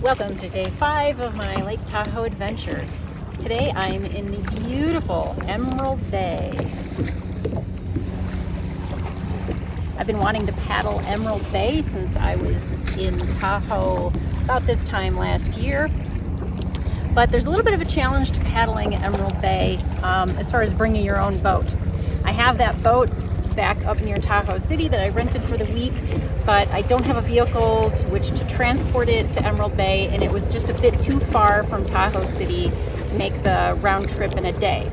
Welcome to day 5 of my Lake Tahoe adventure. Today I'm in the beautiful Emerald Bay. I've been wanting to paddle Emerald Bay since I was in Tahoe about this time last year. But there's a little bit of a challenge to paddling Emerald Bay as far as bringing your own boat. I have that boat back up near Tahoe City that I rented for the week, but I don't have a vehicle to which to transport it to Emerald Bay, and it was just a bit too far from Tahoe City to make the round trip in a day.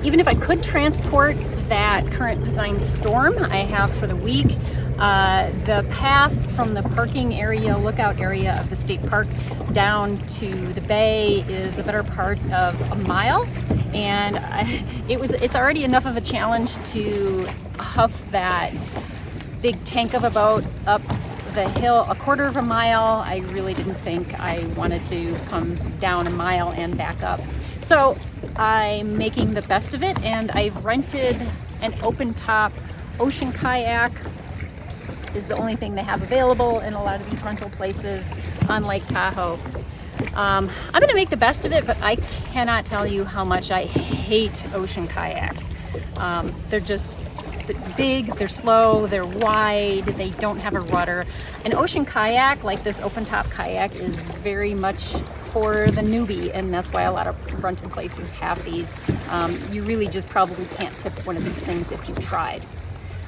Even if I could transport that current design Storm I have for the week, the path from the parking area, lookout area of the state park down to the bay is the better part of a mile, and it's already enough of a challenge to huff that big tank of a boat up the hill a quarter of a mile. I really didn't think I wanted to come down a mile and back up. So I'm making the best of it, and I've rented an open top ocean kayak. Is the only thing they have available in a lot of these rental places on Lake Tahoe. I'm going to make the best of it, but I cannot tell you how much I hate ocean kayaks. They're just big, they're slow, they're wide, they don't have a rudder. An ocean kayak, like this open top kayak, is very much for the newbie, and that's why a lot of rental places have these. You really just probably can't tip one of these things if you tried.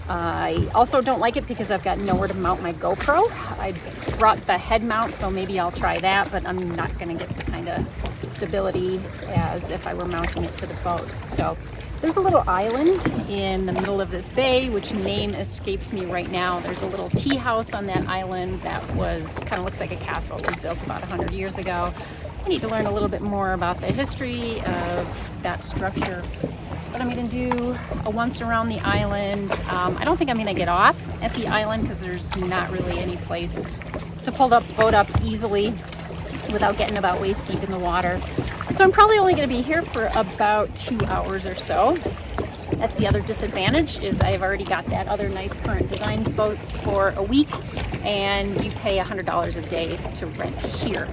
I also don't like it because I've got nowhere to mount my GoPro. I brought the head mount, so maybe I'll try that, but I'm not going to get the kind of stability as if I were mounting it to the boat. So there's a little island in the middle of this bay, which name escapes me right now. There's a little tea house on that island that kind of looks like a castle. It was built about 100 years ago. I need to learn a little bit more about the history of that structure. But I'm going to do a once around the island. I don't think I'm going to get off at the island because there's not really any place to pull the boat up easily without getting about waist deep in the water. So I'm probably only going to be here for about 2 hours or so. That's the other disadvantage, is I've already got that other nice current designs boat for a week, and you pay $100 a day to rent here.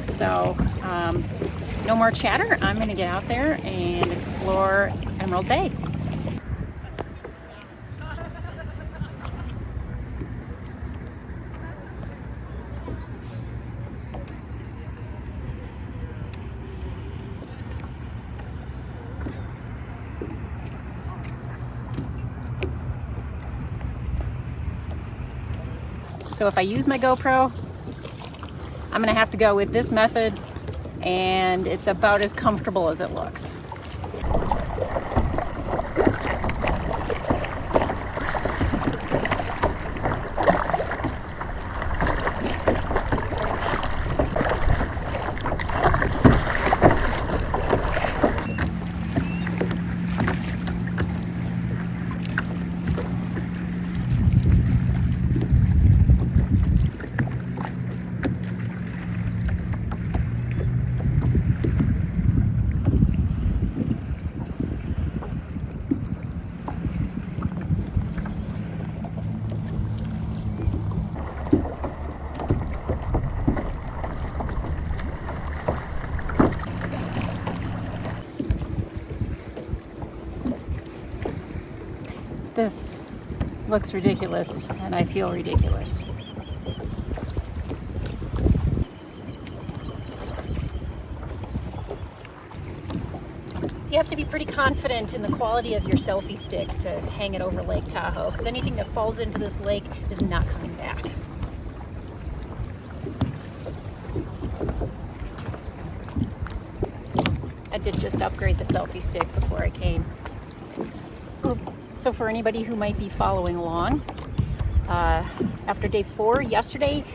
So no more chatter. I'm going to get out there and explore Emerald Bay. So if I use my GoPro, I'm going to have to go with this method, and it's about as comfortable as it looks. This looks ridiculous, and I feel ridiculous. You have to be pretty confident in the quality of your selfie stick to hang it over Lake Tahoe, because anything that falls into this lake is not coming back. I did just upgrade the selfie stick before I came. So for anybody who might be following along, after day 4 yesterday,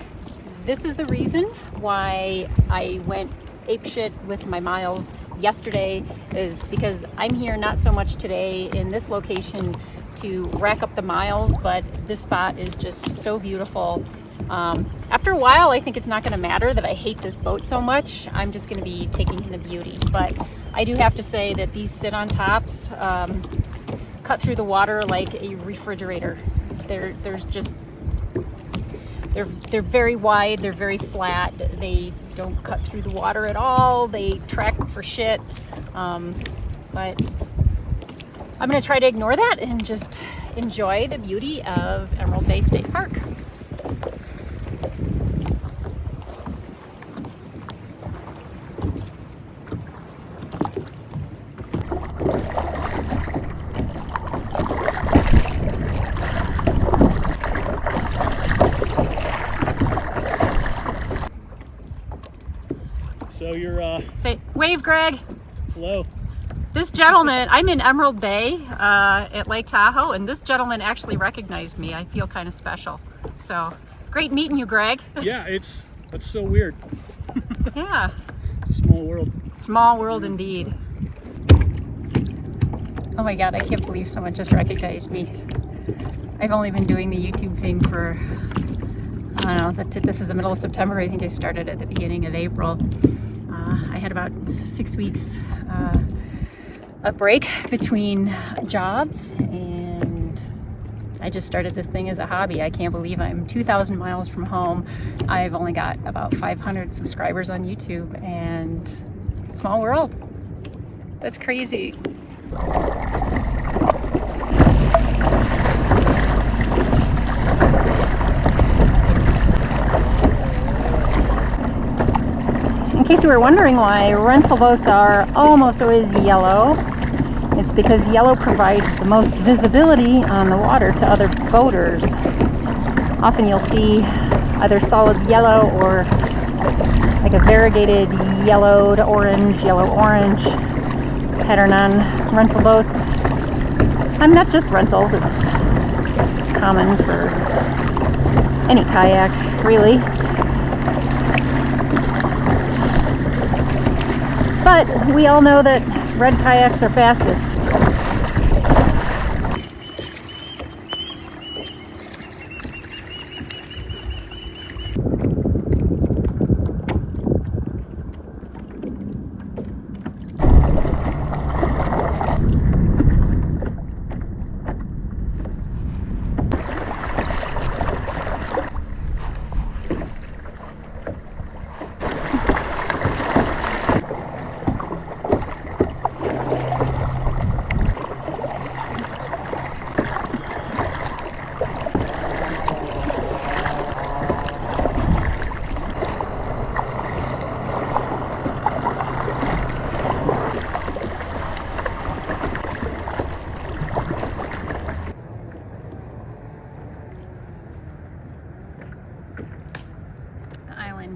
this is the reason why I went apeshit with my miles yesterday, is because I'm here not so much today in this location to rack up the miles, but this spot is just so beautiful. After a while, I think it's not going to matter that I hate this boat so much. I'm just going to be taking in the beauty. But I do have to say that these sit-on tops cut through the water like a refrigerator. They're very wide, they're very flat, they don't cut through the water at all, they track for shit, but I'm going to try to ignore that and just enjoy the beauty of Emerald Bay State Park. So you're Say, wave, Greg. hello. This gentleman, I'm in Emerald Bay at Lake Tahoe, and this gentleman actually recognized me. I feel kind of special. So, great meeting you, Greg. Yeah, that's so weird. Yeah. It's a small world. Small world indeed. Oh my God, I can't believe someone just recognized me. I've only been doing the YouTube thing for, I don't know, this is the middle of September. I think I started at the beginning of April. I had about 6 weeks a break between jobs, and I just started this thing as a hobby. I can't believe I'm 2,000 miles from home. I've only got about 500 subscribers on YouTube, and small world. That's crazy. In case you were wondering why rental boats are almost always yellow, it's because yellow provides the most visibility on the water to other boaters. Often you'll see either solid yellow or like a variegated yellow to orange, yellow-orange pattern on rental boats. I'm not just rentals, it's common for any kayak, really. But we all know that red kayaks are fastest.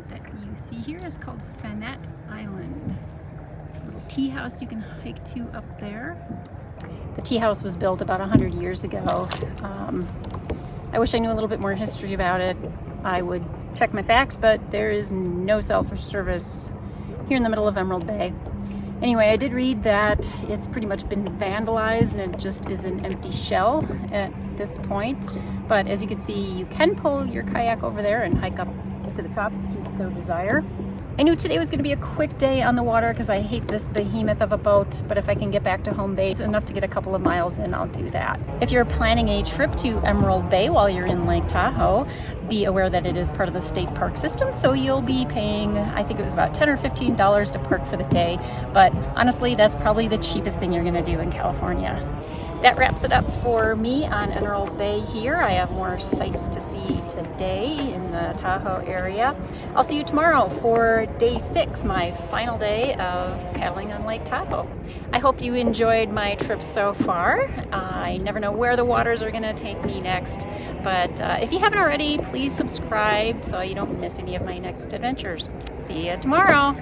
That you see here is called Fannette Island. It's a little tea house you can hike to up there. The tea house was built about 100 years ago. I wish I knew a little bit more history about it. I would check my facts, but there is no cell phone service here in the middle of Emerald Bay. Anyway, I did read that it's pretty much been vandalized and it just is an empty shell at this point. But as you can see, you can pull your kayak over there and hike up to the top if you so desire. I knew today was going to be a quick day on the water because I hate this behemoth of a boat, but if I can get back to home base enough to get a couple of miles in, I'll do that. If you're planning a trip to Emerald Bay while you're in Lake Tahoe, be aware that it is part of the state park system, so you'll be paying, I think it was about $10 or $15 to park for the day, but honestly, that's probably the cheapest thing you're going to do in California. That wraps it up for me on Emerald Bay here. I have more sights to see today in the Tahoe area. I'll see you tomorrow for day 6, my final day of paddling on Lake Tahoe. I hope you enjoyed my trip so far. I never know where the waters are going to take me next, but if you haven't already, please subscribe so you don't miss any of my next adventures. See you tomorrow.